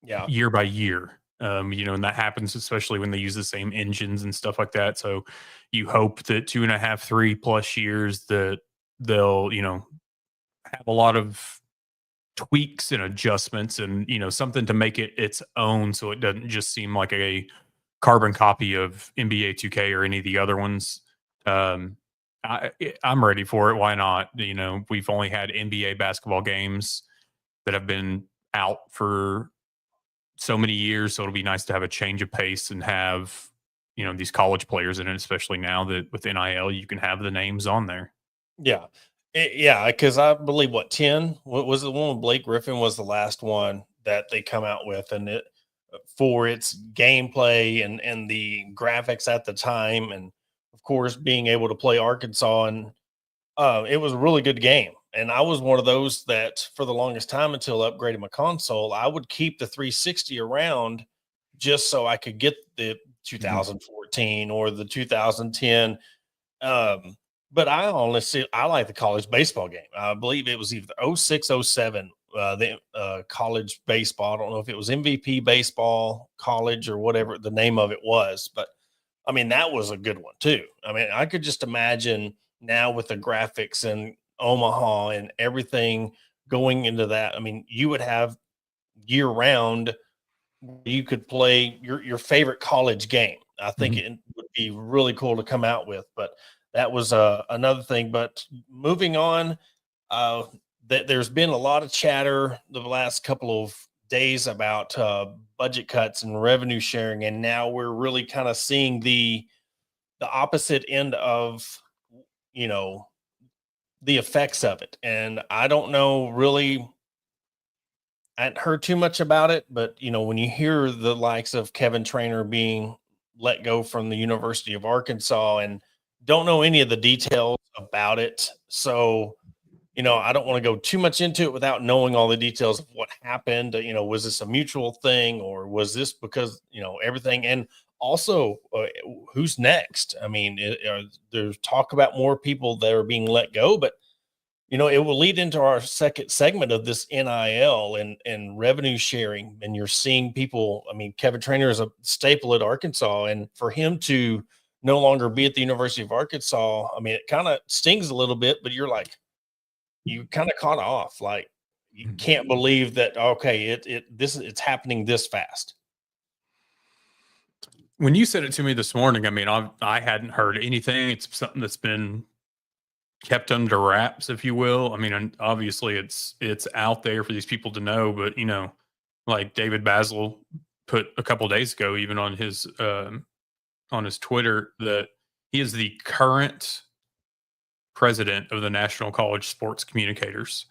Yeah. year by year. And that happens especially when they use the same engines and stuff like that. So you hope that 2.5, 3+ years that they'll, have a lot of tweaks and adjustments and, something to make it its own so it doesn't just seem like a carbon copy of NBA 2K or any of the other ones. Um, I'm ready for it. Why not? We've only had NBA basketball games that have been out for so many years, so it'll be nice to have a change of pace and have these college players in it, especially now that with NIL you can have the names on there. Yeah. Yeah, because I believe what 10 what was the one with Blake Griffin was the last one that they come out with, and it for its gameplay and the graphics at the time, and of course being able to play Arkansas, and it was a really good game. And I was one of those that for the longest time until upgrading my console, I would keep the 360 around just so I could get the Mhm. 2014 or the 2010. Um, but I honestly I like the college baseball game. I believe it was either '06, '07, the college baseball. I don't know if it was MVP baseball college or whatever the name of it was, but I mean that was a good one too. I mean, I could just imagine now with the graphics and Omaha and everything going into that. I mean, you would have year round you could play your favorite college game. I think Mhm. it would be really cool to come out with, but that was another thing. But moving on, uh, there's been a lot of chatter the last couple of days about budget cuts and revenue sharing, and now we're really kind of seeing the opposite end of you know the effects of it. And I don't know really I hadn't heard too much about it, but when you hear the likes of Kevin Trainer being let go from the University of Arkansas and don't know any of the details about it. So, I don't want to go too much into it without knowing all the details of what happened. Was this a mutual thing or was this because, everything? And also, who's next? I mean, there's talk about more people that are being let go, but it will lead into our second segment of this NIL and revenue sharing. And you're seeing people, I mean, Kevin Trainer is a staple at Arkansas. And for him to no longer be at the University of Arkansas, I mean, it kind of stings a little bit, but you're like, you kind of caught off. Like, you Mhm. can't believe that, okay, it's happening this fast. When you said it to me this morning, I mean, I hadn't heard anything. It's something that's been kept under wraps, if you will. I mean, and obviously it's out there for these people to know, but like David Basil put a couple days ago, even on his Twitter, that he is the current president of the National College Sports Communicators,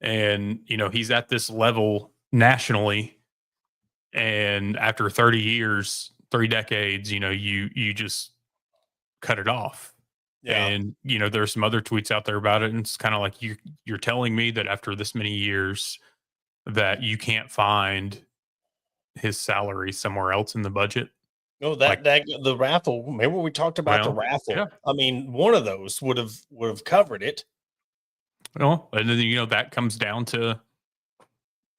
and he's at this level nationally. And after 30 years, 3 decades, you just cut it off. Yeah. And there's some other tweets out there about it, and it's kind of like you're telling me that after this many years that you can't find his salary somewhere else in the budget. No, Like, that the raffle. Remember we talked about the well, yeah, raffle. I mean, one of those would have covered it. well, and then that comes down to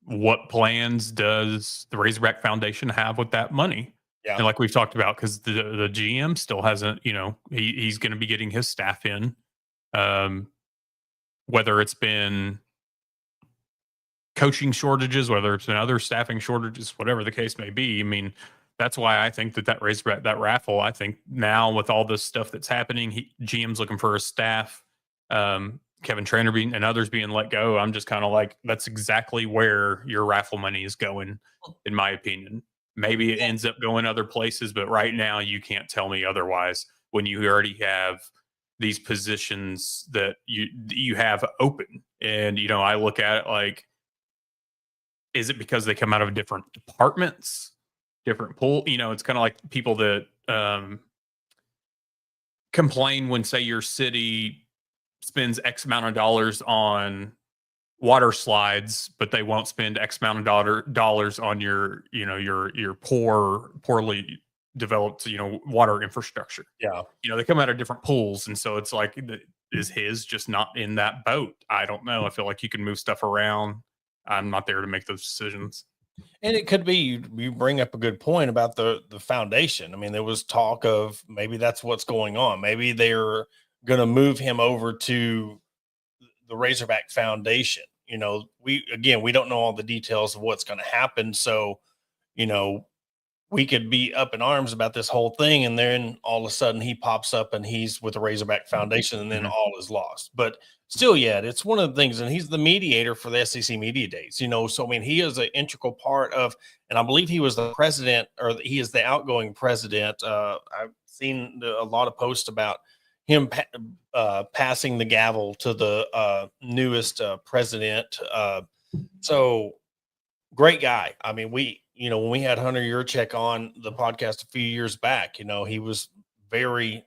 what plans does the Razorback Foundation have with that money? Yeah. And like we've talked about, because the GM still hasn't, he's going to be getting his staff in, um, whether it's been coaching shortages, whether it's been other staffing shortages, whatever the case may be. I mean, that's why I think that Razorback, that raffle, I think now with all this stuff that's happening, GM's looking for a staff. Kevin Trainer being and others being let go, I'm just kind of like, that's exactly where your raffle money is going, in my opinion. Maybe it Yeah. ends up going other places, but right now you can't tell me otherwise when you already have these positions that you have open. And I look at it like, is it because they come out of different departments, different pool? It's kind of like people that complain when, say, your city spends X amount of dollars on water slides, but they won't spend X amount of dollars on your poorly developed, water infrastructure. Yeah. They come out of different pools, and so it's like, is his just not in that boat? I don't know. I feel like you can move stuff around. I'm not there to make those decisions. And it could be you bring up a good point about the foundation. I mean, there was talk of maybe that's what's going on. Maybe they're going to move him over to the Razorback Foundation. We don't know all the details of what's going to happen. So, you know, we could be up in arms about this whole thing, and then all of a sudden he pops up and he's with the Razorback Foundation, and then Mhm. all is lost. But still, yeah, it's one of the things, and he's the mediator for the SEC Media Days. So I mean, he is an integral part of, and I believe he was the president, or he is the outgoing president. I've seen a lot of posts about him passing the gavel to the newest president. So great guy. I mean, when we had Hunter Yurchek on the podcast a few years back, he was very,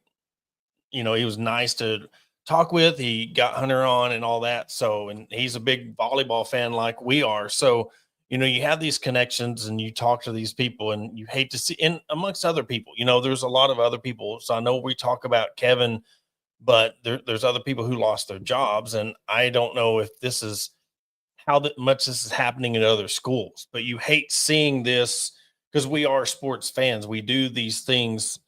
he was nice to talk with. He got Hunter on and all that. So, and he's a big volleyball fan like we are. So, you have these connections and you talk to these people and you hate to see, and amongst other people, there's a lot of other people. So I know we talk about Kevin, but there's other people who lost their jobs. And I don't know if this is how much this is happening in other schools, but you hate seeing this because we are sports fans. We do these things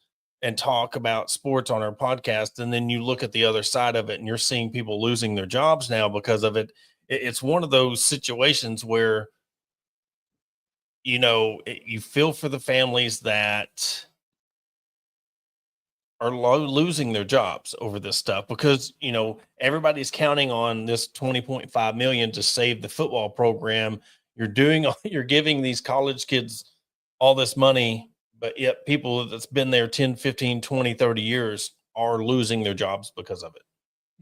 and talk about sports on our podcast. And then you look at the other side of it and you're seeing people losing their jobs now because of it. It's one of those situations where, you feel for the families that are losing their jobs over this stuff because everybody's counting on this 20.5 million to save the football program. You're giving these college kids all this money, but yet people that's been there 10, 15, 20, 30 years are losing their jobs because of it.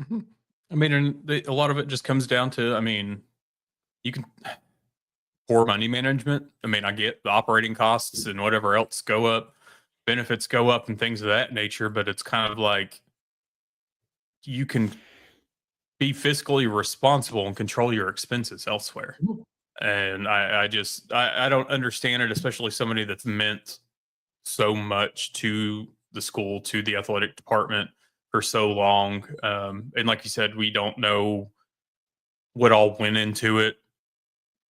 Mhm. I mean, and a lot of it just comes down to, I mean, you can poor money management. I mean, I get the operating costs and whatever else go up, benefits go up, and things of that nature. But it's kind of like you can be fiscally responsible and control your expenses elsewhere. And I don't understand it, especially somebody that's meant so much to the school, to the athletic department for so long. And like you said, we don't know what all went into it.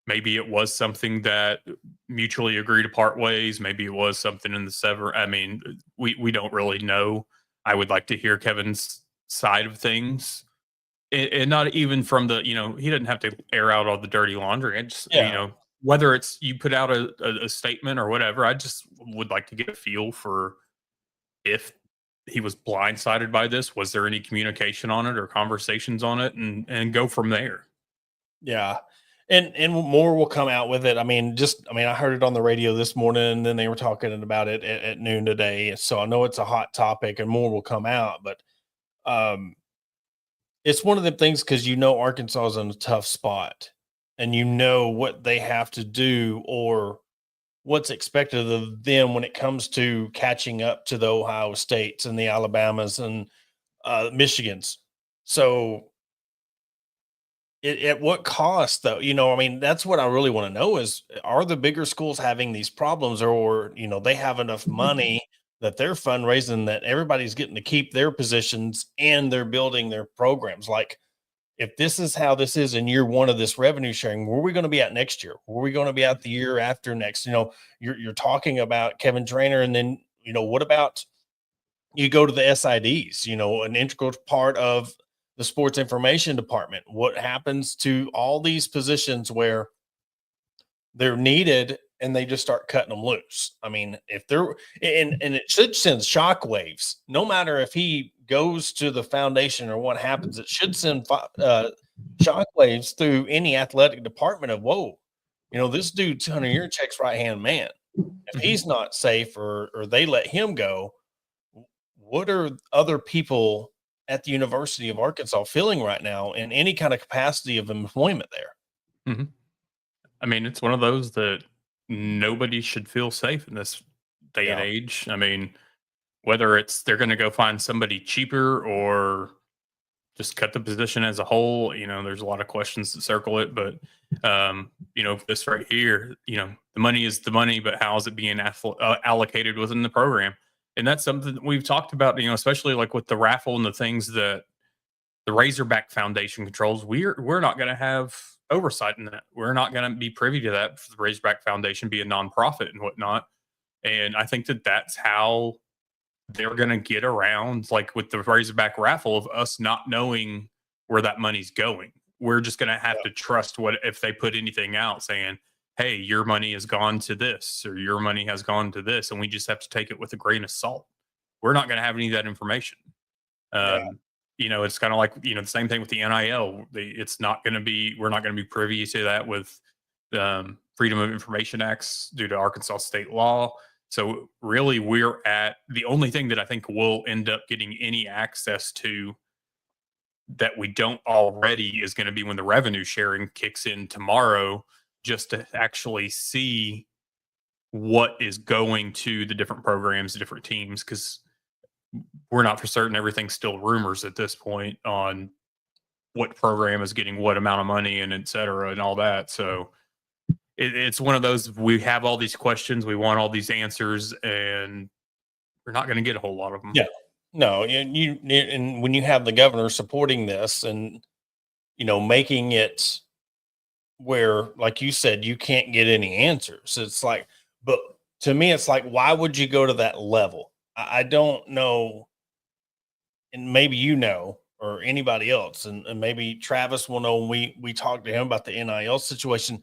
Maybe it was something that mutually agreed to part ways. Maybe it was something in the sever. I mean, we don't really know. I would like to hear Kevin's side of things, and not even from the, he doesn't have to air out all the dirty laundry. I just, Yeah. whether it's you put out a statement or whatever, I just would like to get a feel for if he was blindsided by this. Was there any communication on it or conversations on it, and go from there. Yeah. And more will come out with it. I heard it on the radio this morning, and then they were talking about it at noon today. So I know it's a hot topic, and more will come out. But um, it's one of the things because Arkansas is in a tough spot, and what they have to do or what's expected of them when it comes to catching up to the Ohio States and the Alabamas and Michigans. So at what cost, though? That's what I really want to know is, are the bigger schools having these problems, or they have enough money that they're fundraising that everybody's getting to keep their positions and they're building their programs? Like, if this is how this is in year one of this revenue sharing, where are we going to be at next year? Where are we going to be at the year after next? You're talking about Kevin Trainer, and then what about you go to the SIDs, an integral part of the sports information department. What happens to all these positions where they're needed and they just start cutting them loose? I mean, if they're and it should send shockwaves, no matter if he goes to the foundation or what happens, it should send shockwaves through any athletic department of, whoa, this dude's Hunter Yurchek's right hand man. If Mhm. he's not safe or they let him go, what are other people at the University of Arkansas feeling right now in any kind of capacity of employment there? Mhm. I mean, it's one of those that nobody should feel safe in this day and Yeah. age. I mean, whether it's they're going to go find somebody cheaper or just cut the position as a whole, there's a lot of questions that circle it. But, this right here, the money is the money, but how is it being allocated within the program? And that's something that we've talked about, especially like with the raffle and the things that the Razorback Foundation controls. We're not going to have oversight in that. We're not going to be privy to that for the Razorback Foundation, be a nonprofit and whatnot. And I think that that's how they're going to get around, like with the Razorback raffle, of us not knowing where that money's going. We're just going to have to trust what if they put anything out saying, hey, your money has gone to this or your money has gone to this, and we just have to take it with a grain of salt. We're not going to have any of that information. It's kind of like, the same thing with the NIL. It's not going to be, we're not going to be privy to that with Freedom of Information Acts due to Arkansas state law. So really we're at the only thing that I think we'll end up getting any access to that we don't already is going to be when the revenue sharing kicks in tomorrow, just to actually see what is going to the different programs, the different teams, because we're not for certain. Everything's still rumors at this point on what program is getting what amount of money and et cetera and all that. So it's one of those, we have all these questions, we want all these answers, and we're not going to get a whole lot of them. Yeah. No, and when you have the governor supporting this and, making it where, like you said, you can't get any answers. It's like, but to me, it's like, why would you go to that level? I don't know. And maybe, or anybody else, and maybe Travis will know when we talk to him about the NIL situation.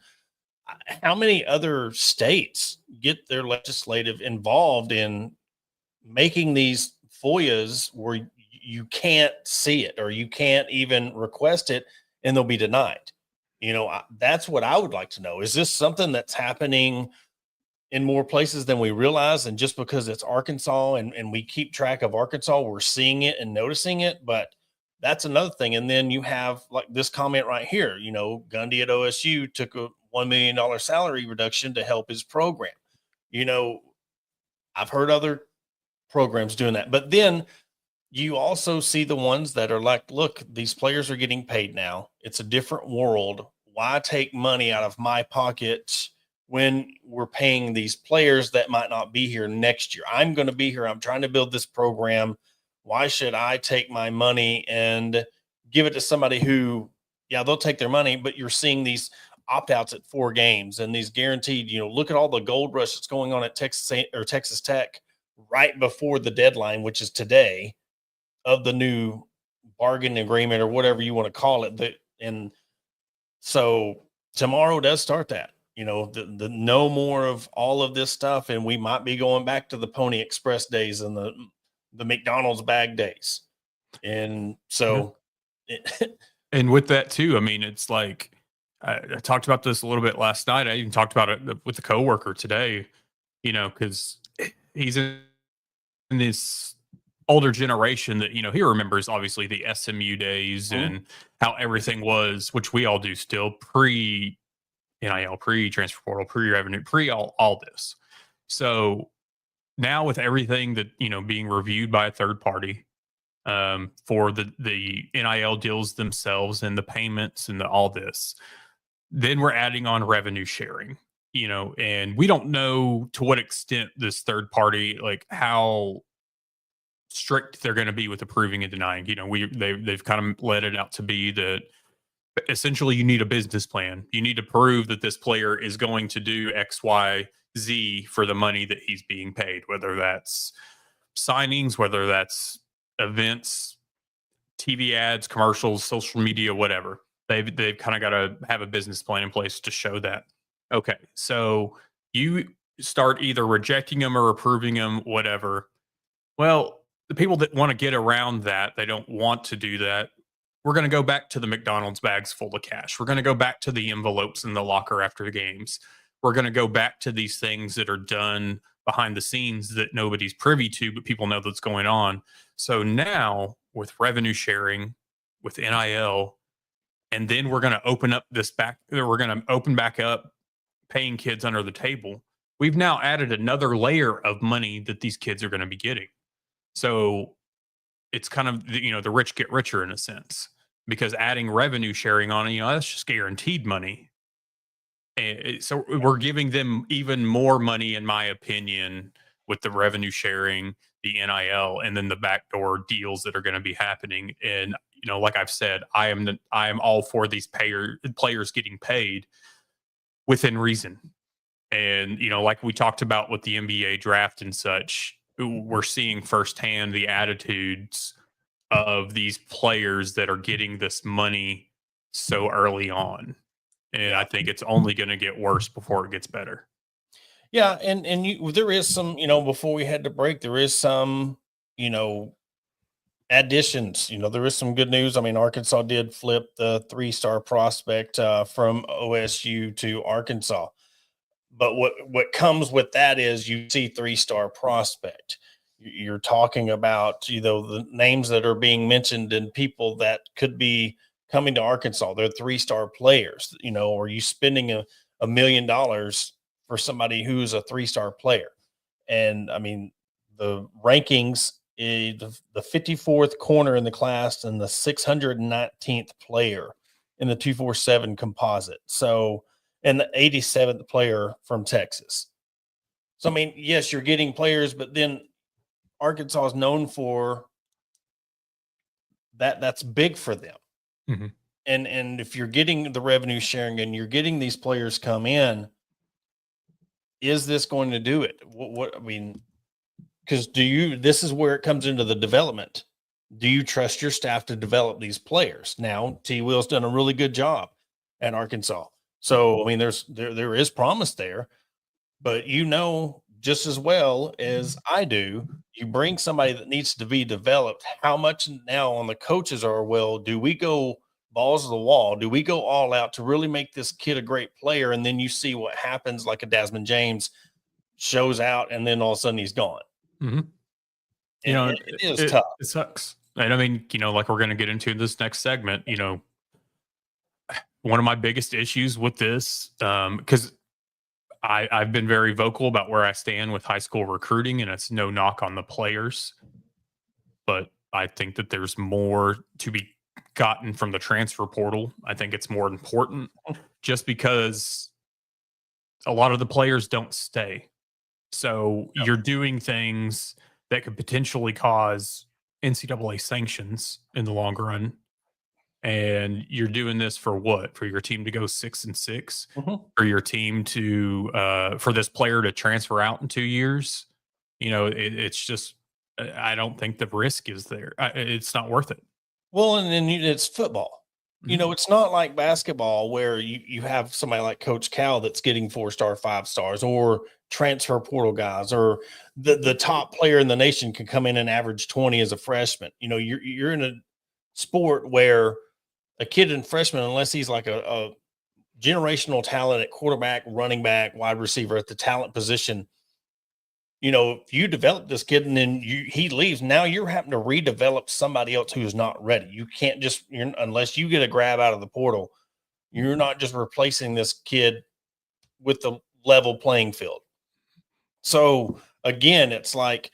How many other states get their legislative involved in making these FOIAs where you can't see it or you can't even request it and they'll be denied? That's what I would like to know. Is this something that's happening in more places than we realize? And just because it's Arkansas and we keep track of Arkansas, we're seeing it and noticing it, but that's another thing. And then you have like this comment right here, Gundy at OSU took a $1 million salary reduction to help his program. I've heard other programs doing that, but then you also see the ones that are like, look, these players are getting paid now. It's a different world. Why take money out of my pocket when we're paying these players that might not be here next year? I'm going to be here. I'm trying to build this program. Why should I take my money and give it to somebody who, they'll take their money, but you're seeing these opt-outs at 4 games and these guaranteed, look at all the gold rush that's going on at Texas Tech right before the deadline, which is today, of the new bargain agreement or whatever you want to call it. And so tomorrow does start that, the no more of all of this stuff. And we might be going back to the Pony Express days and the McDonald's bag days. And so, and with that too, I mean, it's like, I talked about this a little bit last night. I even talked about it with a coworker today, because he's in this older generation that, he remembers obviously the SMU days and how everything was, which we all do still, pre-NIL, pre-transfer portal, pre-revenue, all this. So now with everything that, being reviewed by a third party for the NIL deals themselves and the payments and all this, then we're adding on revenue sharing, and we don't know to what extent this third party, like how strict they're going to be with approving and denying. They've kind of let it out to be that essentially you need a business plan. You need to prove that this player is going to do X, Y, Z for the money that he's being paid, whether that's signings, whether that's events, TV ads, commercials, social media, whatever. They've kind of got to have a business plan in place to show that. Okay, so you start either rejecting them or approving them, whatever. Well, the people that want to get around that, they don't want to do that. We're going to go back to the McDonald's bags full of cash. We're going to go back to the envelopes in the locker after the games. We're going to go back to these things that are done behind the scenes that nobody's privy to, but people know that's going on. So now with revenue sharing, with NIL, and then we're going to open up we're going to open back up paying kids under the table. We've now added another layer of money that these kids are going to be getting. So it's kind of, the rich get richer in a sense, because adding revenue sharing on it, that's just guaranteed money. And so we're giving them even more money, in my opinion, with the revenue sharing, the NIL and then the backdoor deals that are going to be happening. And, like I've said, I am all for these players getting paid within reason. And, like we talked about with the NBA draft and such, we're seeing firsthand the attitudes of these players that are getting this money so early on. And I think it's only going to get worse before it gets better. Yeah, and there is some, before we had to break, there is some, additions. There is some good news. I mean, Arkansas did flip the 3-star prospect from OSU to Arkansas. But what comes with that is you see 3-star prospect. You're talking about, the names that are being mentioned and people that could be coming to Arkansas. They're 3-star players, are you spending $1 million for somebody who's a 3-star player? And I mean, the rankings, the 54th corner in the class and the 619th player in the 247 composite. So, and the 87th player from Texas. So, I mean, yes, you're getting players, but then Arkansas is known for that. That's big for them. Mm-hmm. And if you're getting the revenue sharing and you're getting these players come in, is this going to do it? What I mean, because this is where it comes into the development. Do you trust your staff to develop these players? Now, T. Will's done a really good job at Arkansas. So, I mean, there is promise there, but just as well as I do, you bring somebody that needs to be developed. How much now on the coaches are, well, do we go balls to the wall? Do we go all out to really make this kid a great player? And then you see what happens, like a Desmond James shows out and then all of a sudden he's gone. Mm-hmm. It is tough. It sucks. And I mean, like we're going to get into this next segment, one of my biggest issues with this, because I've been very vocal about where I stand with high school recruiting, and it's no knock on the players, but I think that there's more to be gotten from the transfer portal. I think it's more important just because a lot of the players don't stay. So you're doing things that could potentially cause NCAA sanctions in the long run. And you're doing this for what? For your team to go 6-6, for your team to for this player to transfer out in 2 years. It's just, I don't think the risk is there. It's not worth it. Well, and then it's football. Mm-hmm. It's not like basketball where you have somebody like Coach Cal that's getting 4-star, 5-stars, or transfer portal guys, or the top player in the nation can come in and average 20 as a freshman. You're in a sport where a kid in freshman, unless he's like a generational talent at quarterback, running back, wide receiver at the talent position, if you develop this kid and then he leaves, now you're having to redevelop somebody else who's not ready. You can't unless you get a grab out of the portal, you're not just replacing this kid with the level playing field. So again, it's like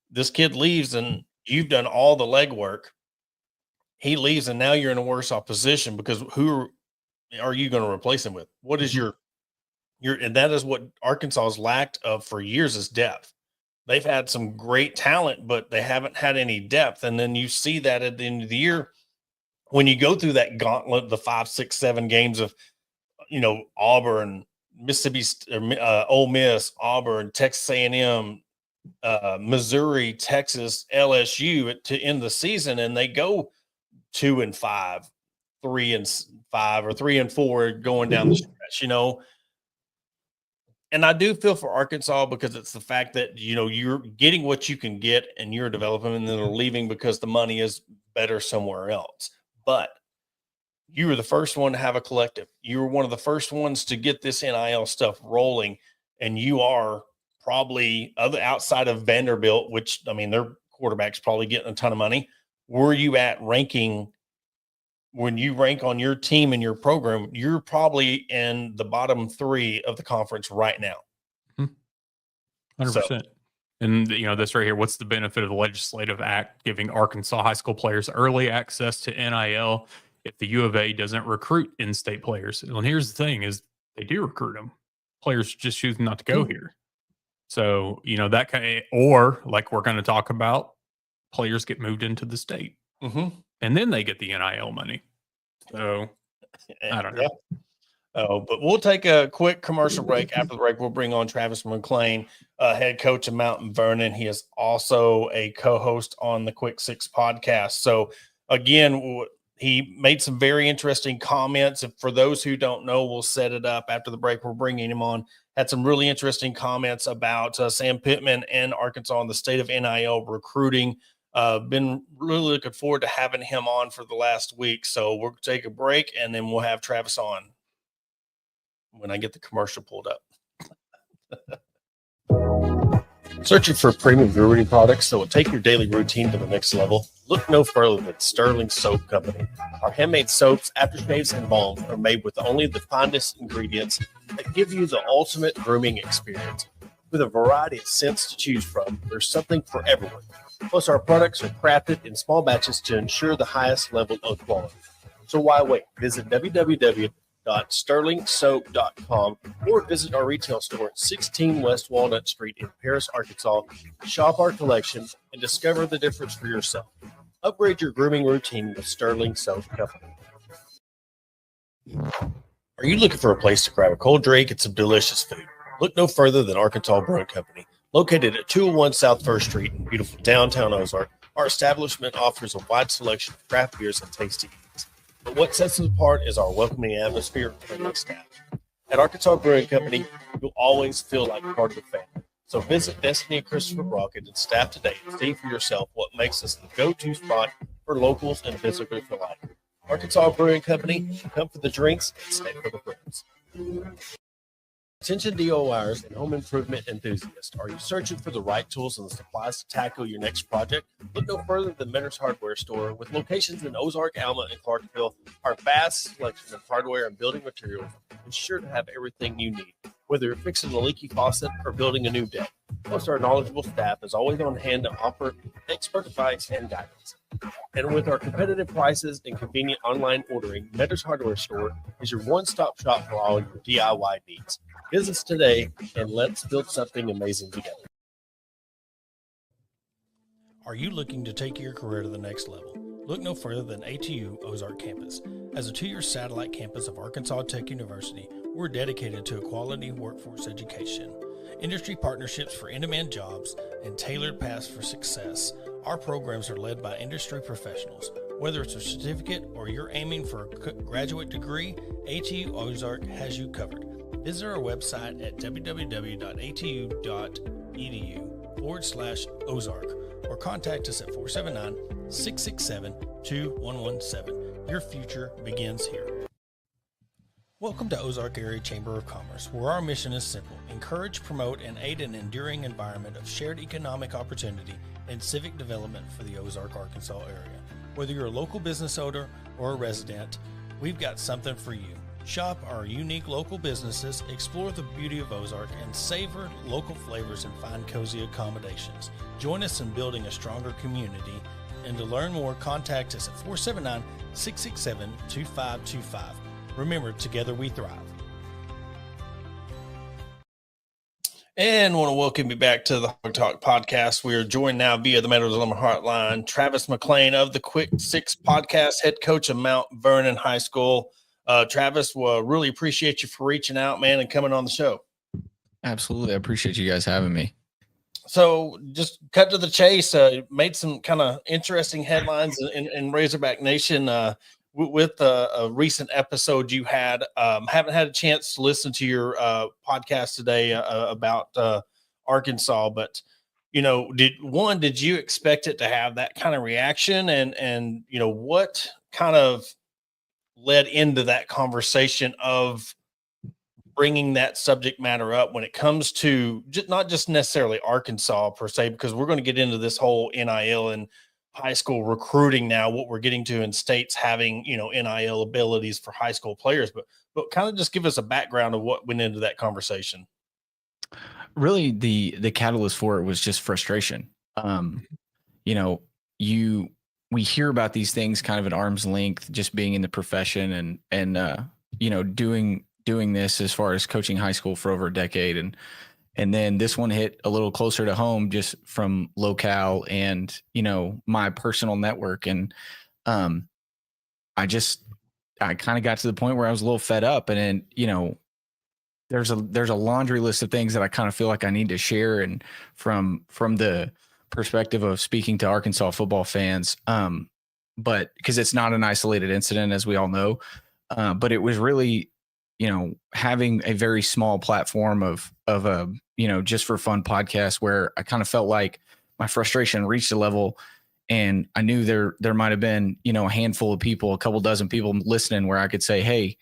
this kid leaves and you've done all the legwork. He leaves and now you're in a worse off position because who are you going to replace him with? What is and that is what Arkansas has lacked of for years is depth. They've had some great talent, but they haven't had any depth. And then you see that at the end of the year, when you go through that gauntlet, the 5, 6, 7 games of, Auburn, Mississippi, Ole Miss, Auburn, Texas A&M, Missouri, Texas, LSU to end the season, and they go 2-5, 3-5, or 3-4 going down the stretch, And I do feel for Arkansas because it's the fact that, you're getting what you can get and you're developing, and then they're leaving because the money is better somewhere else. But you were the first one to have a collective. You were one of the first ones to get this NIL stuff rolling. And you are probably outside of Vanderbilt, which, I mean, their quarterback's probably getting a ton of money. Where you at ranking? When you rank on your team and your program, you're probably in the bottom 3 of the conference right now. 100%. So, and, this right here, what's the benefit of the legislative act giving Arkansas high school players early access to NIL if the U of A doesn't recruit in-state players? And here's the thing is they do recruit them. Players just choose not to go here. So, that or like we're going to talk about, players get moved into the state and then they get the NIL money. So I don't know. Yeah. Oh, but we'll take a quick commercial break. After the break, we'll bring on Travis McClain, head coach of Mountain Vernon. He is also a co-host on the Quick Six podcast. So again, he made some very interesting comments. And for those who don't know, we'll set it up after the break. We're bringing him on. Had some really interesting comments about Sam Pittman and Arkansas and the state of NIL recruiting. Been really looking forward to having him on for the last week. So we'll take a break and then we'll have Travis on when I get the commercial pulled up. Searching for premium brewery products that will take your daily routine to the next level? Look no further than Sterling Soap Company. Our handmade soaps, aftershaves, and balms are made with only the finest ingredients that give you the ultimate grooming experience. With a variety of scents to choose from, there's something for everyone. Plus, our products are crafted in small batches to ensure the highest level of quality. So why wait? Visit www.sterlingsoap.com or visit our retail store at 16 West Walnut Street in Paris, Arkansas. Shop our collection and discover the difference for yourself. Upgrade your grooming routine with Sterling Soap Company. Are you looking for a place to grab a cold drink and some delicious food? Look no further than Arkansas Brewing Company. Located at 201 South 1st Street in beautiful downtown Ozark, our establishment offers a wide selection of craft beers and tasty eats. But what sets us apart is our welcoming atmosphere and friendly staff. At Arkansas Brewing Company, you'll always feel like part of the family. So visit Destiny and Christopher Brockett and staff today and see for yourself what makes us the go-to spot for locals and visitors alike. Arkansas Brewing Company, come for the drinks and stay for the friends. Attention DIYers and home improvement enthusiasts. Are you searching for the right tools and the supplies to tackle your next project? Look no further than Mentor's Hardware Store. With locations in Ozark, Alma, and Clarksville, our vast selection of hardware and building materials is sure to have everything you need, whether you're fixing a leaky faucet or building a new deck. Plus, our knowledgeable staff is always on hand to offer expert advice and guidance. And with our competitive prices and convenient online ordering, Mentor's Hardware Store is your one-stop shop for all your DIY needs. Visit us today and let's build something amazing together. Are you looking to take your career to the next level? Look no further than ATU Ozark Campus. As a 2-year satellite campus of Arkansas Tech University, we're dedicated to a quality workforce education, industry partnerships for in-demand jobs, and tailored paths for success. Our programs are led by industry professionals. Whether it's a certificate or you're aiming for a graduate degree, ATU Ozark has you covered. Visit our website at www.atu.edu/Ozark or contact us at 479-667-2117. Your future begins here. Welcome to Ozark Area Chamber of Commerce, where our mission is simple: encourage, promote, and aid an enduring environment of shared economic opportunity and civic development for the Ozark, Arkansas area. Whether you're a local business owner or a resident, we've got something for you. Shop our unique local businesses, explore the beauty of Ozark, and savor local flavors and find cozy accommodations. Join us in building a stronger community. And to learn more, contact us at 479-667-2525. Remember, together we thrive. And want to welcome you back to the Hog Talk podcast. We are joined now via the Meadows Lumber Hotline, Travis McClain of the Quick Six podcast, head coach of Mount Vernon High School. Travis, we'll really appreciate you for reaching out, man, and coming on the show. Absolutely. I appreciate you guys having me. So just cut to the chase, made some kind of interesting headlines in Razorback Nation with a recent episode you had. Haven't had a chance to listen to your podcast today about Arkansas, but did you expect it to have that kind of reaction, and what kind of led into that conversation of bringing that subject matter up when it comes to not just necessarily Arkansas per se, because we're going to get into this whole NIL and high school recruiting now, what we're getting to in states having, NIL abilities for high school players, but kind of just give us a background of what went into that conversation. Really, the catalyst for it was just frustration. We hear about these things kind of at arm's length, just being in the profession and doing this as far as coaching high school for over a decade. And then this one hit a little closer to home just from locale and, my personal network. And I kind of got to the point where I was a little fed up. And then, there's a laundry list of things that I kind of feel like I need to share. And from the perspective of speaking to Arkansas football fans, but because it's not an isolated incident, as we all know, but it was really, having a very small platform of a, just for fun podcast where I kind of felt like my frustration reached a level, and I knew there might've been, a handful of people, a couple dozen people listening where I could say, hey,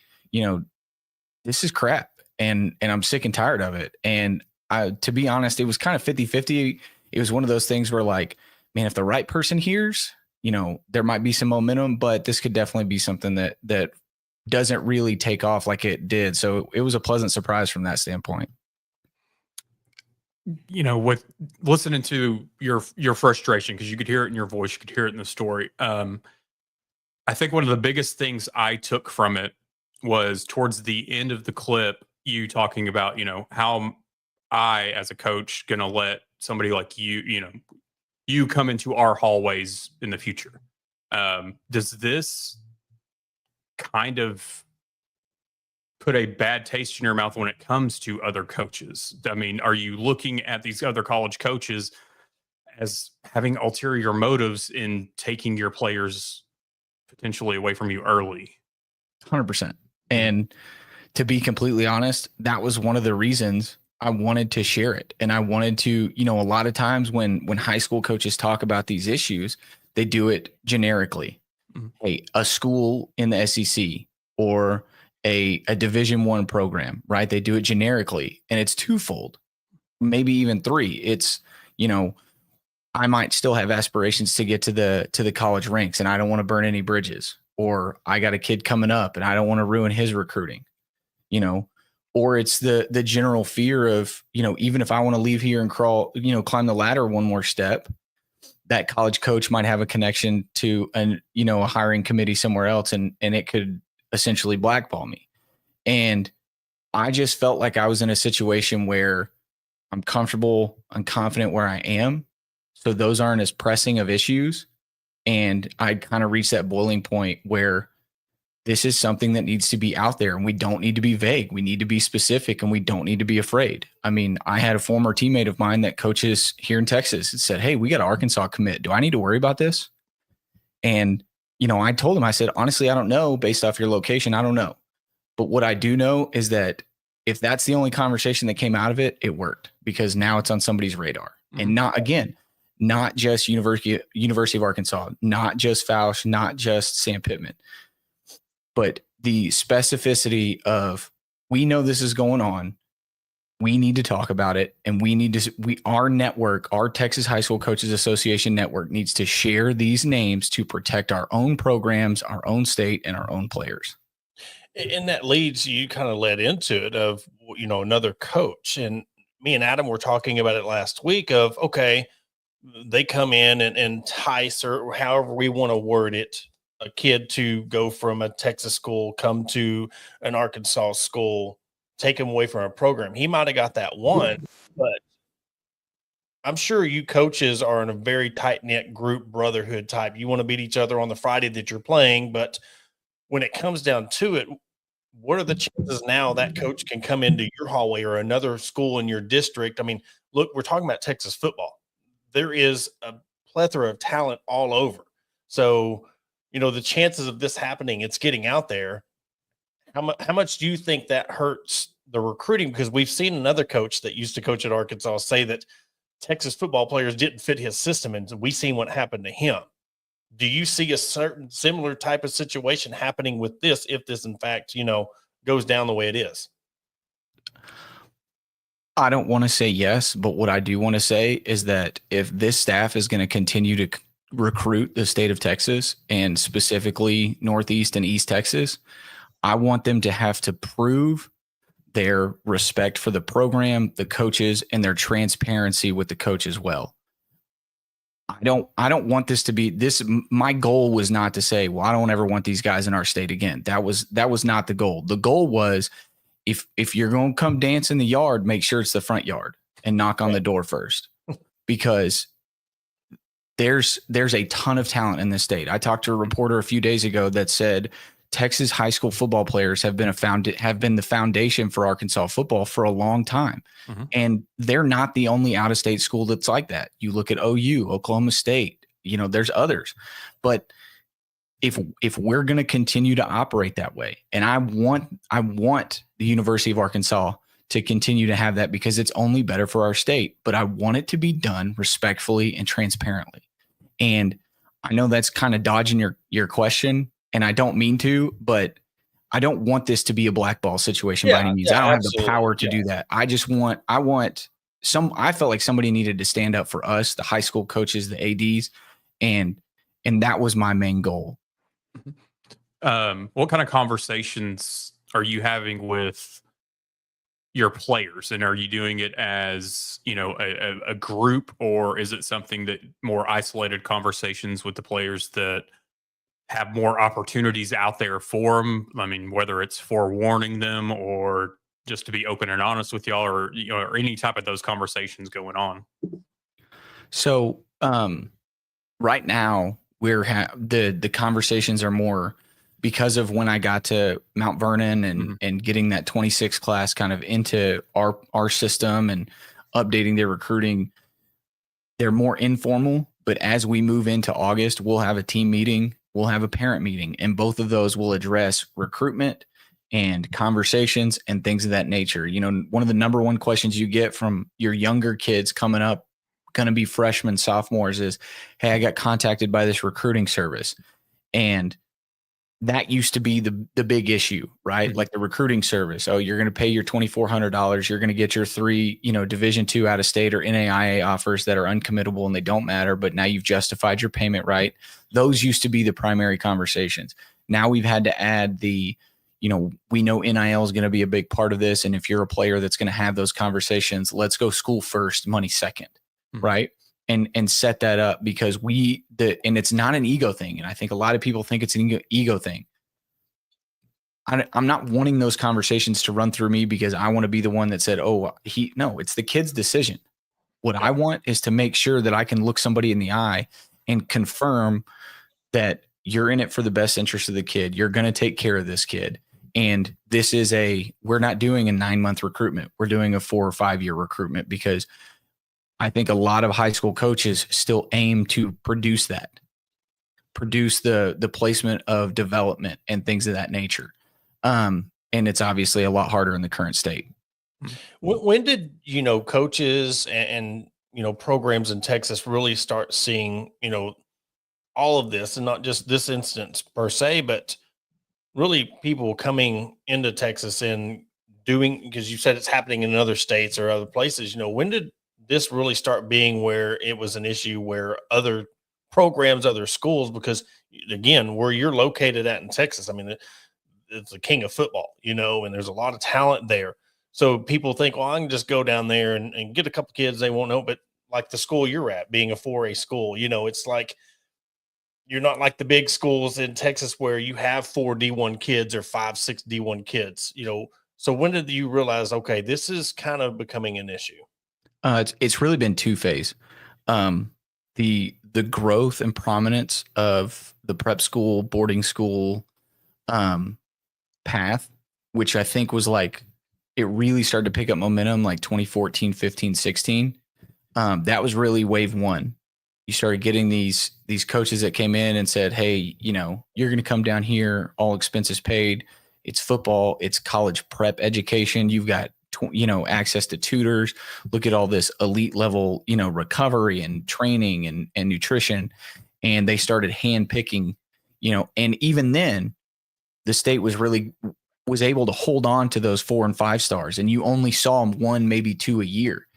this is crap, and I'm sick and tired of it. And to be honest, it was kind of 50-50. It was one of those things where, like, man, if the right person hears, there might be some momentum, but this could definitely be something that doesn't really take off like it did. So it was a pleasant surprise from that standpoint. With listening to your frustration, because you could hear it in your voice, you could hear it in the story. I think one of the biggest things I took from it was towards the end of the clip, you talking about, how I, as a coach, gonna let somebody like you come into our hallways in the future. Does this kind of put a bad taste in your mouth when it comes to other coaches? I mean, are you looking at these other college coaches as having ulterior motives in taking your players potentially away from you early? 100%. And to be completely honest, that was one of the reasons I wanted to share it. And I wanted to, a lot of times when high school coaches talk about these issues, they do it generically. Mm-hmm. Hey, a school in the SEC or a Division I program, right? They do it generically, and it's twofold, maybe even three. It's, I might still have aspirations to get to the college ranks, and I don't want to burn any bridges, or I got a kid coming up and I don't want to ruin his recruiting, or it's the general fear of, even if I want to leave here and climb the ladder one more step, that college coach might have a connection to a hiring committee somewhere else, and it could essentially blackball me. And I just felt like I was in a situation where I'm comfortable, I'm confident where I am. So those aren't as pressing of issues. And I kind of reached that boiling point where this is something that needs to be out there, and we don't need to be vague. We need to be specific, and we don't need to be afraid. I mean, I had a former teammate of mine that coaches here in Texas and said, hey, we got an Arkansas commit. Do I need to worry about this? And, I told him, I said, honestly, I don't know. Based off your location, I don't know. But what I do know is that if that's the only conversation that came out of it, it worked, because now it's on somebody's radar. Mm-hmm. And not just University of Arkansas, not just Fausch, not just Sam Pittman, but the specificity of, we know this is going on. We need to talk about it. And our network, our Texas High School Coaches Association network, needs to share these names to protect our own programs, our own state, and our own players. And that leads, you kind of led into it of, another coach. And me and Adam were talking about it last week of, okay, they come in and entice, or however we want to word it, a kid to go from a Texas school, come to an Arkansas school, take him away from a program. He might have got that one, but I'm sure you coaches are in a very tight-knit group brotherhood type. You want to beat each other on the Friday that you're playing, but when it comes down to it, what are the chances now that coach can come into your hallway or another school in your district? I mean, look, we're talking about Texas football. There is a plethora of talent all over. So, the chances of this happening, it's getting out there. How much do you think that hurts the recruiting? Because we've seen another coach that used to coach at Arkansas say that Texas football players didn't fit his system, and we've seen what happened to him. Do you see a certain similar type of situation happening with this, if this in fact, goes down the way it is? I don't want to say yes, but what I do want to say is that if this staff is going to continue to recruit the state of Texas, and specifically Northeast and East Texas, I want them to have to prove their respect for the program, the coaches, and their transparency with the coach as well. I don't want this to be this. My goal was not to say, well, I don't ever want these guys in our state again. That was not the goal. The goal was, if you're going to come dance in the yard, make sure it's the front yard and knock on the door first, because there's a ton of talent in this state. I talked to a reporter a few days ago that said Texas high school football players have been the foundation for Arkansas football for a long time. Mm-hmm. And they're not the only out-of-state school that's like that. You look at OU, Oklahoma State, there's others. But if we're going to continue to operate that way, and I want the University of Arkansas to continue to have that, because it's only better for our state, but I want it to be done respectfully and transparently. And I know that's kind of dodging your question, and I don't mean to, but I don't want this to be a blackball situation by any means. I don't have the power to do that. I felt like somebody needed to stand up for us, the high school coaches, the ADs, and that was my main goal. What kind of conversations are you having with your players, and are you doing it as a group, or is it something that more isolated conversations with the players that have more opportunities out there for them? I mean, whether it's forewarning them or just to be open and honest with y'all, or or any type of those conversations going on. So right now the conversations are more because of when I got to Mount Vernon and getting that 26 class kind of into our system and updating their recruiting. They're more informal, but as we move into August, we'll have a team meeting, we'll have a parent meeting, and both of those will address recruitment and conversations and things of that nature. One of the number one questions you get from your younger kids coming up, going to be freshmen, sophomores, is, hey, I got contacted by this recruiting service. And that used to be the big issue, right? Like the recruiting service. Oh, you're going to pay your $2,400. You're going to get your 3, Division II out of state or NAIA offers that are uncommittable and they don't matter, but now you've justified your payment, right? Those used to be the primary conversations. Now we've had to add we know NIL is going to be a big part of this. And if you're a player that's going to have those conversations, let's go school first, money second, right? And set that up, because and it's not an ego thing. And I think a lot of people think it's an ego thing. I'm not wanting those conversations to run through me because I want to be the one that said, no, it's the kid's decision. What I want is to make sure that I can look somebody in the eye and confirm that you're in it for the best interest of the kid. You're going to take care of this kid. And this is we're not doing a 9-month recruitment. We're doing a 4 or 5 year recruitment, because I think a lot of high school coaches still aim to produce the placement of development and things of that nature. And it's obviously a lot harder in the current state. When did, coaches and programs in Texas really start seeing, all of this, and not just this instance per se, but really people coming into Texas and doing, because you said it's happening in other states or other places, when did this really start being where it was an issue where other programs, other schools, because again, where you're located at in Texas, I mean, it's the king of football, and there's a lot of talent there. So people think, well, I can just go down there and get a couple kids they won't know. But like the school you're at, being a 4A school, it's like, you're not like the big schools in Texas where you have 4 D1 kids or 5, 6 D1 kids, So when did you realize, okay, this is kind of becoming an issue? It's really been 2-phase. The growth and prominence of the prep school, boarding school path, which I think was like, it really started to pick up momentum like 2014, 15, 16. That was really wave 1. You started getting these coaches that came in and said, hey, you're going to come down here, all expenses paid. It's football, it's college prep education. You've got access to tutors. Look at all this elite level, recovery and training and nutrition. And they started handpicking, and even then the state was able to hold on to those 4 and 5 stars, and you only saw them 1, maybe 2 a year.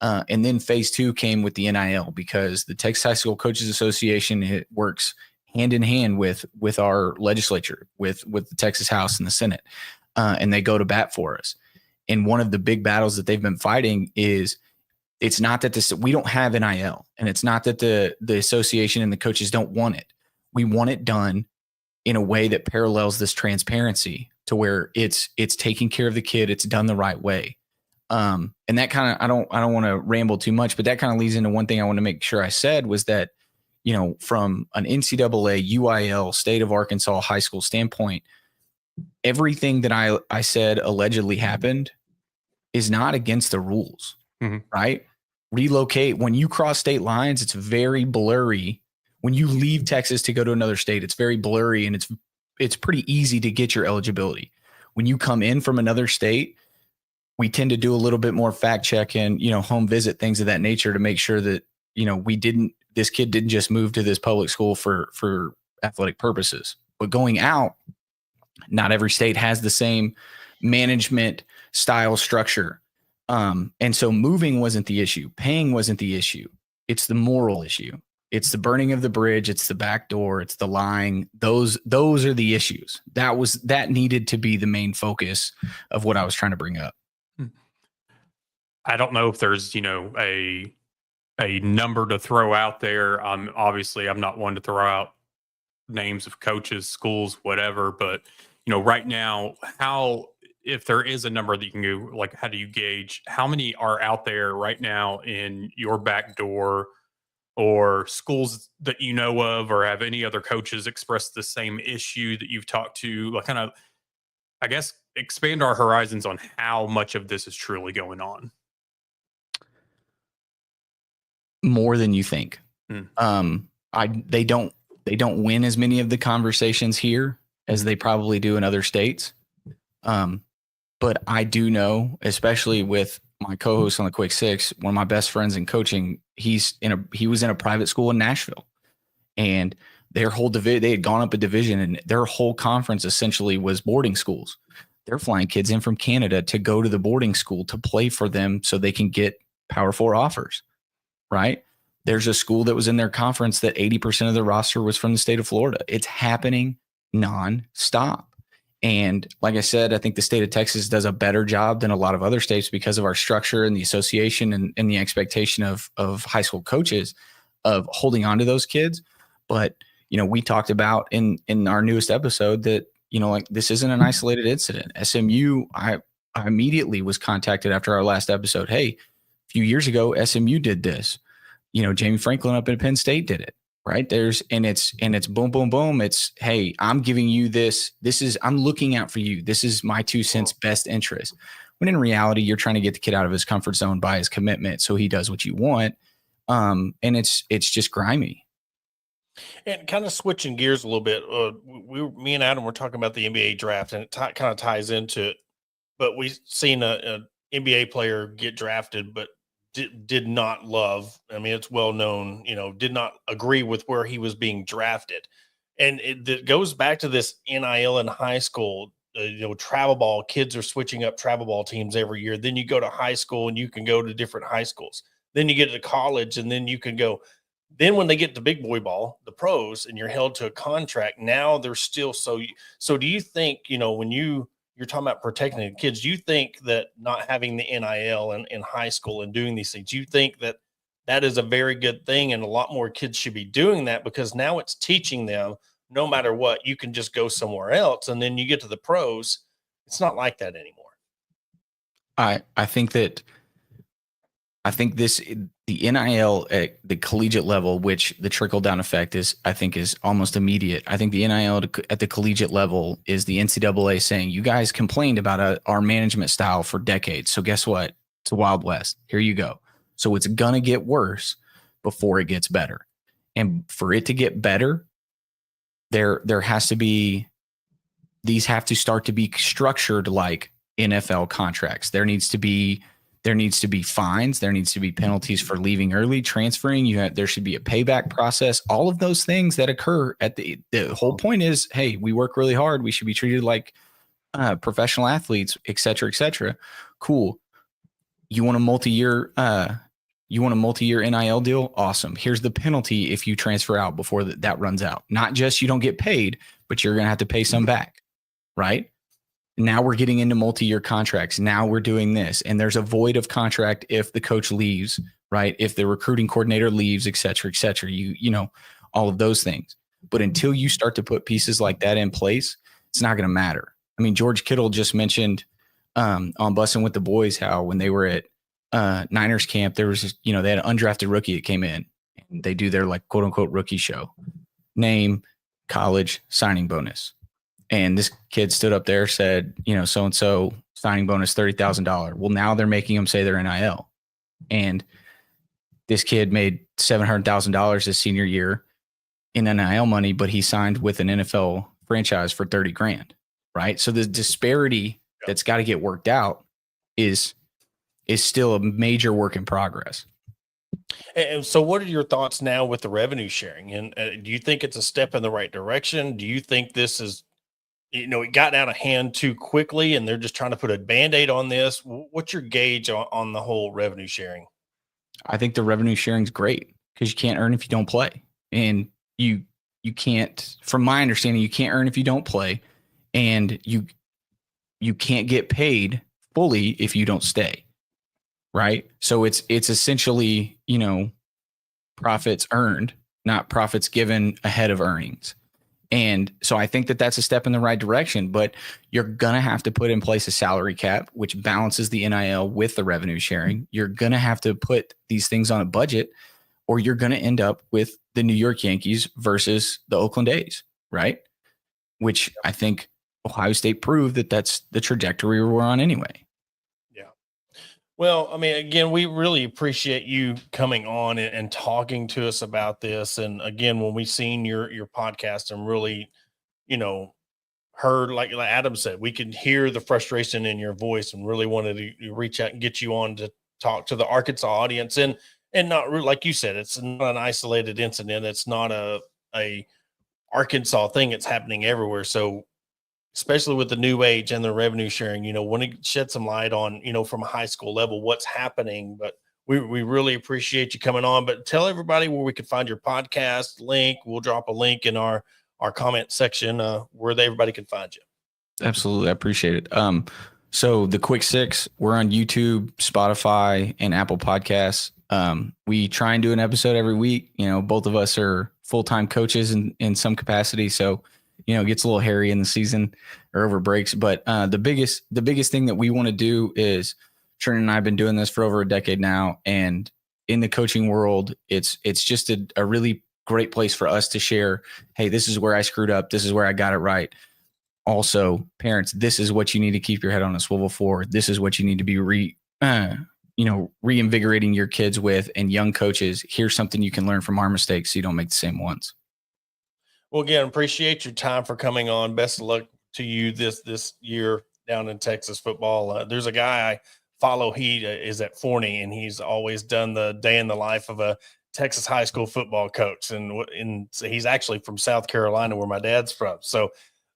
And then phase 2 came with the NIL, because the Texas High School Coaches Association, it works hand in hand with our legislature, with the Texas House and the Senate. And they go to bat for us. And one of the big battles that they've been fighting is, it's not that we don't have NIL, and it's not that the association and the coaches don't want it. We want it done in a way that parallels this transparency, to where it's taking care of the kid. It's done the right way. And that kind of, I don't want to ramble too much, but that kind of leads into one thing I want to make sure I said was that, you know, from an NCAA, UIL, state of Arkansas high school standpoint, everything that I said allegedly happened is not against the rules, right? Relocate. When you cross state lines, it's very blurry. When you leave Texas to go to another state, it's very blurry, and it's pretty easy to get your eligibility. When you come in from another state, we tend to do a little bit more fact check and, you know, home visit, things of that nature to make sure that, you know, this kid didn't just move to this public school for athletic purposes. But going out, not every state has the same management style structure. And so moving wasn't the issue. Paying wasn't the issue. It's the moral issue. It's the burning of the bridge. It's the back door. It's the lying. Those are the issues. That needed to be the main focus of what I was trying to bring up. I don't know if there's, you know, a number to throw out there. Obviously I'm not one to throw out names of coaches, schools, whatever, but you know, right now, if there is a number that you can go, like, how do you gauge how many are out there right now in your back door, or schools that you know of, or have any other coaches expressed the same issue that you've talked to? Like, kind of, I guess, expand our horizons on how much of this is truly going on. More than you think. They don't win as many of the conversations here as they probably do in other states. But I do know, especially with my co-host on the Quick Six, one of my best friends in coaching, he was in a private school in Nashville, and their whole they had gone up a division, and their whole conference essentially was boarding schools. They're flying kids in from Canada to go to the boarding school to play for them so they can get Power 4 offers. Right? There's a school that was in their conference that 80% of the roster was from the state of Florida. It's happening nonstop. And like I said, I think the state of Texas does a better job than a lot of other states because of our structure and the association and the expectation of high school coaches of holding on to those kids. But, you know, we talked about in our newest episode that, you know, like, this isn't an isolated incident. SMU, I immediately was contacted after our last episode. Hey, a few years ago, SMU did this. You know, Jamie Franklin up in Penn State did it, right? It's boom, boom, boom. It's, hey, I'm giving you this. I'm looking out for you. This is my 2 cents best interest. When in reality, you're trying to get the kid out of his comfort zone by his commitment, so he does what you want. And it's just grimy. And kind of switching gears a little bit, me and Adam were talking about the NBA draft, and it kind of ties into it. But we've seen an NBA player get drafted, but did not love. I mean, it's well known, you know, did not agree with where he was being drafted. And it goes back to this NIL in high school, you know, travel ball. Kids are switching up travel ball teams every year. Then you go to high school and you can go to different high schools. Then you get to college and then you can go. Then when they get to big boy ball, the pros, and you're held to a contract, now they're still so do you think, you know, when you're talking about protecting the kids, do you think that not having the NIL in high school and doing these things, do you think that is a very good thing, and a lot more kids should be doing that, because now it's teaching them no matter what, you can just go somewhere else, and then you get to the pros, it's not like that anymore. I think the NIL at the collegiate level, which the trickle down effect is almost immediate. I think the NIL at the collegiate level is the NCAA saying, you guys complained about our management style for decades. So guess what? It's a Wild West. Here you go. So it's going to get worse before it gets better. And for it to get better, there has to be, these have to start to be structured like NFL contracts. There needs to be fines. There needs to be penalties for leaving early, transferring. There should be a payback process. All of those things that occur at the whole point is, hey, we work really hard. We should be treated like professional athletes, et cetera, et cetera. Cool. You want a multi-year NIL deal? Awesome. Here's the penalty if you transfer out before that runs out. Not just you don't get paid, but you're going to have to pay some back, right? Now we're getting into multi-year contracts. Now we're doing this, and there's a void of contract if the coach leaves, right? If the recruiting coordinator leaves, et cetera, you know, all of those things. But until you start to put pieces like that in place, it's not going to matter. I mean, George Kittle just mentioned on Bussin' with the Boys how when they were at Niners camp, there was they had an undrafted rookie that came in, and they do their like quote unquote rookie show, name, college, signing bonus. And this kid stood up there, said, so and so signing bonus $30,000. Well, now they're making him say their NIL, and this kid made $700,000 his senior year in NIL money, but he signed with an NFL franchise for $30,000. Right. So the disparity that's got to get worked out is still a major work in progress. And so what are your thoughts now with the revenue sharing? And do you think it's a step in the right direction? Do you think this is, it got out of hand too quickly and they're just trying to put a Band-Aid on this? What's your gauge on the whole revenue sharing? I think the revenue sharing is great because you can't earn if you don't play. And you can't, from my understanding, you can't earn if you don't play, and you can't get paid fully if you don't stay. Right. So it's essentially, profits earned, not profits given ahead of earnings. And so I think that that's a step in the right direction, but you're going to have to put in place a salary cap, which balances the NIL with the revenue sharing. You're going to have to put these things on a budget, or you're going to end up with the New York Yankees versus the Oakland A's. Right. Which I think Ohio State proved that that's the trajectory we're on anyway. Well, I mean, again, we really appreciate you coming on and talking to us about this. And again, when we seen your podcast and really, heard, like Adam said, we could hear the frustration in your voice and really wanted to reach out and get you on to talk to the Arkansas audience. And not really, like you said, it's not an isolated incident. It's not a Arkansas thing. It's happening everywhere. So especially with the new age and the revenue sharing, want to shed some light on, from a high school level, what's happening. But we really appreciate you coming on. But tell everybody where we can find your podcast link. We'll drop a link in our comment section where everybody can find you. Absolutely. I appreciate it. So the Quick Six, we're on YouTube, Spotify, and Apple Podcasts. We try and do an episode every week. Both of us are full-time coaches in some capacity. So it gets a little hairy in the season or over breaks. But the biggest thing that we want to do is, Trent and I have been doing this for over a decade now. And in the coaching world, it's just a really great place for us to share, hey, this is where I screwed up. This is where I got it right. Also, parents, this is what you need to keep your head on a swivel for. This is what you need to be reinvigorating your kids with. And young coaches, here's something you can learn from our mistakes so you don't make the same ones. Well, again, appreciate your time for coming on. Best of luck to you this year down in Texas football. There's a guy I follow. He is at Forney, and he's always done the day in the life of a Texas high school football coach. And he's actually from South Carolina, where my dad's from. So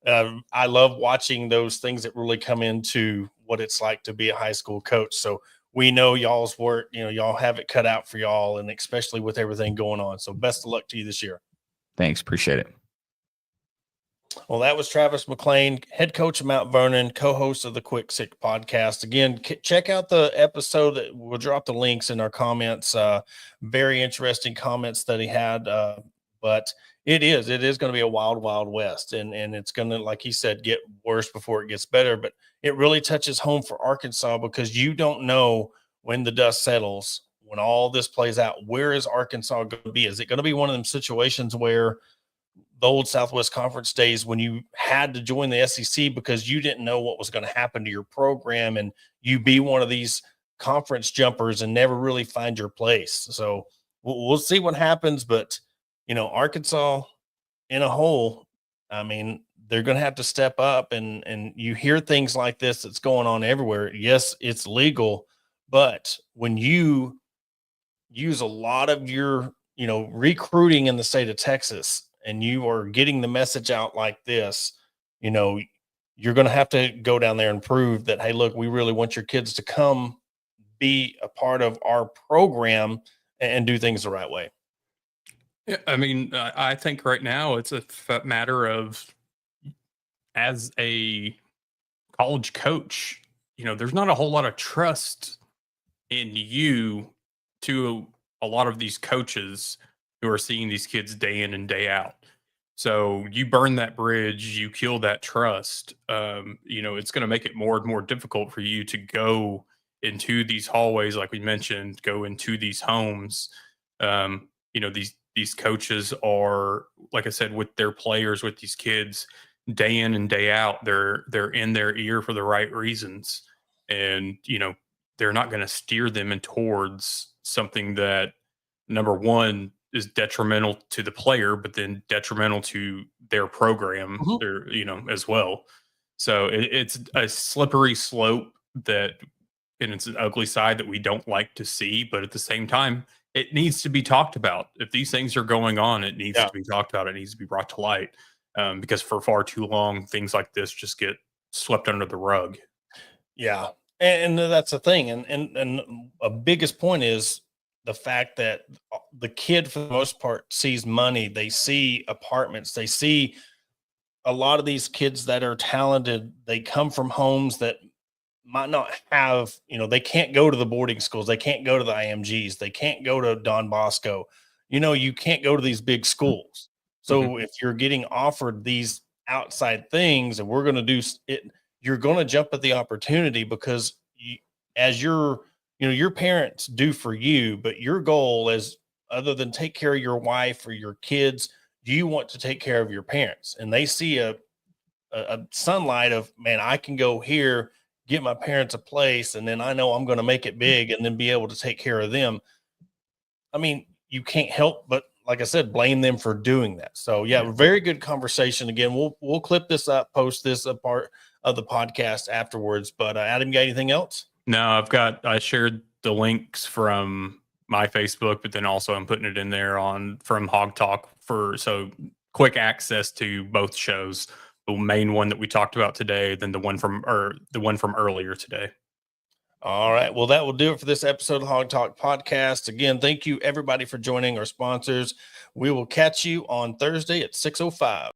I love watching those things that really come into what it's like to be a high school coach. So we know y'all's work, y'all have it cut out for y'all, and especially with everything going on. So best of luck to you this year. Thanks. Appreciate it. Well, that was Travis McClain, head coach of Mount Vernon, co-host of the Quick Sick podcast. Again, check out the episode. We'll drop the links in our comments. Very interesting comments that he had. But it is going to be a wild, wild west. And it's going to, like he said, get worse before it gets better. But it really touches home for Arkansas because you don't know when the dust settles, when all this plays out, where is Arkansas going to be? Is it going to be one of them situations where the old Southwest Conference days when you had to join the SEC because you didn't know what was going to happen to your program, and you be one of these conference jumpers and never really find your place? So we'll see what happens. But, Arkansas in a whole, I mean, they're going to have to step up, and you hear things like this that's going on everywhere. Yes, it's legal, but when you use a lot of your, recruiting in the state of Texas, and you are getting the message out like this, you're going to have to go down there and prove that, hey, look, we really want your kids to come be a part of our program and do things the right way. Yeah, I mean, I think right now it's a matter of, as a college coach, there's not a whole lot of trust in you to a lot of these coaches who are seeing these kids day in and day out. So you burn that bridge, you kill that trust. It's going to make it more and more difficult for you to go into these hallways, like we mentioned, go into these homes. These coaches are, like I said, with their players, with these kids, day in and day out, they're in their ear for the right reasons, and they're not going to steer them in towards something that, number one, is detrimental to the player, but then detrimental to their program, or as well. So it's a slippery slope that, and it's an ugly side that we don't like to see, but at the same time, it needs to be talked about. If these things are going on, it needs to be talked about. It needs to be brought to light, because for far too long, things like this just get swept under the rug. Yeah. And that's the thing. And a biggest point is the fact that the kid, for the most part, sees money. They see apartments. They see a lot of these kids that are talented. They come from homes that might not have, they can't go to the boarding schools. They can't go to the IMGs. They can't go to Don Bosco. You can't go to these big schools. So if you're getting offered these outside things and we're going to do it, you're going to jump at the opportunity, because your parents do for you, but your goal is, other than take care of your wife or your kids, you want to take care of your parents. And they see a sunlight of, man, I can go here, get my parents a place, and then I know I'm going to make it big and then be able to take care of them. I mean, you can't help but, like I said, blame them for doing that. So yeah, very good conversation. Again, we'll clip this up, post this a part of the podcast afterwards. But Adam, you got anything else? No, I shared the links from my Facebook, but then also I'm putting it in there from Hog Talk so quick access to both shows. The main one that we talked about today, then the one from earlier today. All right. Well, that will do it for this episode of Hog Talk Podcast. Again, thank you everybody for joining our sponsors. We will catch you on Thursday at 6:05.